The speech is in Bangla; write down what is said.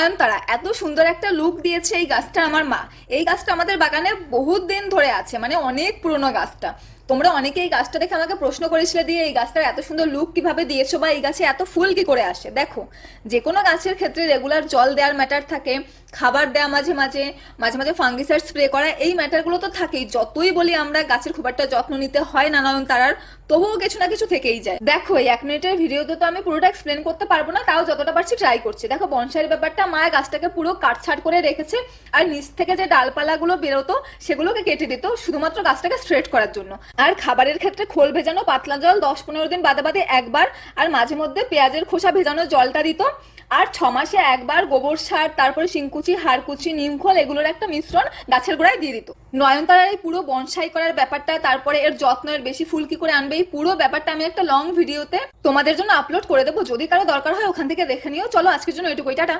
নয়নতারা এত সুন্দর একটা লুক দিয়েছে এই গাছটা আমার মা। এই গাছটা আমাদের বাগানে বহুত দিন ধরে আছে, মানে অনেক পুরনো গাছটা। তোমরা অনেকে এই গাছটা দেখে আমাকে প্রশ্ন করেছিলে দিয়ে এই গাছটার এত সুন্দর লুক কিভাবে দিয়েছো বা এই গাছে এত ফুল কি করে আসে। দেখো, যে কোনো গাছের ক্ষেত্রে রেগুলার জল দেওয়ার ম্যাটার থাকে, খাবার দেওয়া মাঝে মাঝে, মাঝে মাঝে ফাঙ্গিসাইড স্প্রে করা, এই ম্যাটারগুলো তো থাকেই। যতই বলি আমরা গাছের খুব একটা যত্ন নিতে হয় না নয়নতারার, তবুও কিছু না কিছু থেকেই যায়। দেখো, এই 1 মিনিটের ভিডিওতে তো আমি পুরোটা এক্সপ্লেন করতে পারবো না, তাও যতটা পারছি ট্রাই করছি। দেখো, বনসাইয়ের ব্যাপারটা, মা গাছটাকে পুরো কাটছাট করে রেখেছে, আর নিচ থেকে যে ডালপালাগুলো বেরোতো সেগুলোকে কেটে দিত শুধুমাত্র গাছটাকে স্ট্রেট করার জন্য। আর খাবারের ক্ষেত্রে খোল ভেজানো পাতলা জল 10-15 দিন বাদে বাদে একবার, আর মাঝে মধ্যে পেঁয়াজের খোসা ভেজানো জলটা দিত। আর 6 মাসে একবার গোবর সার, তারপরে শিংকুচি, হাড়কুচি, নিমখোল এগুলোর একটা মিশ্রণ গাছের গোড়ায় দিয়ে দিত। নয়নতারার এই পুরো বনসাই করার ব্যাপারটা, তারপরে এর যত্ন, এর বেশি ফুল কি করে আনবে, এই পুরো ব্যাপারটা আমি একটা লং ভিডিওতে তোমাদের জন্য আপলোড করে দেবো। যদি কারো দরকার হয় ওখান থেকে দেখে নিও। চলো আজকের জন্য এটুকুই, টাটা।